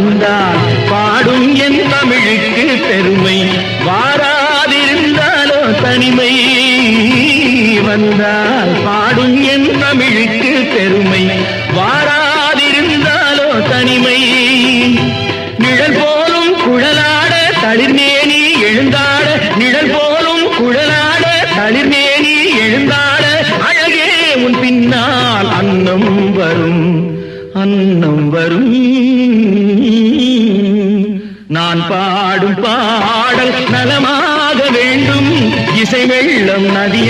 வந்தால் பாடும் என் தமிழுக்கு பெருமை, வாராதிருந்தாலோ தனிமை. வந்தால் பாடும் என் தமிழுக்கு பெருமை, வாராதிருந்தாலோ தனிமை. நிழல் போலும் குழலாட தளிர்மேனி எழுந்தாட, நிழல் போலும் குழலாட தளிர்மேனி எழுந்தாட, அழகே உன் பின்னால் அன்னம் வரும், அன்னம் வரும். நான் பாடும் பாடல் நலமாக வேண்டும், இசை வெள்ளம் நதி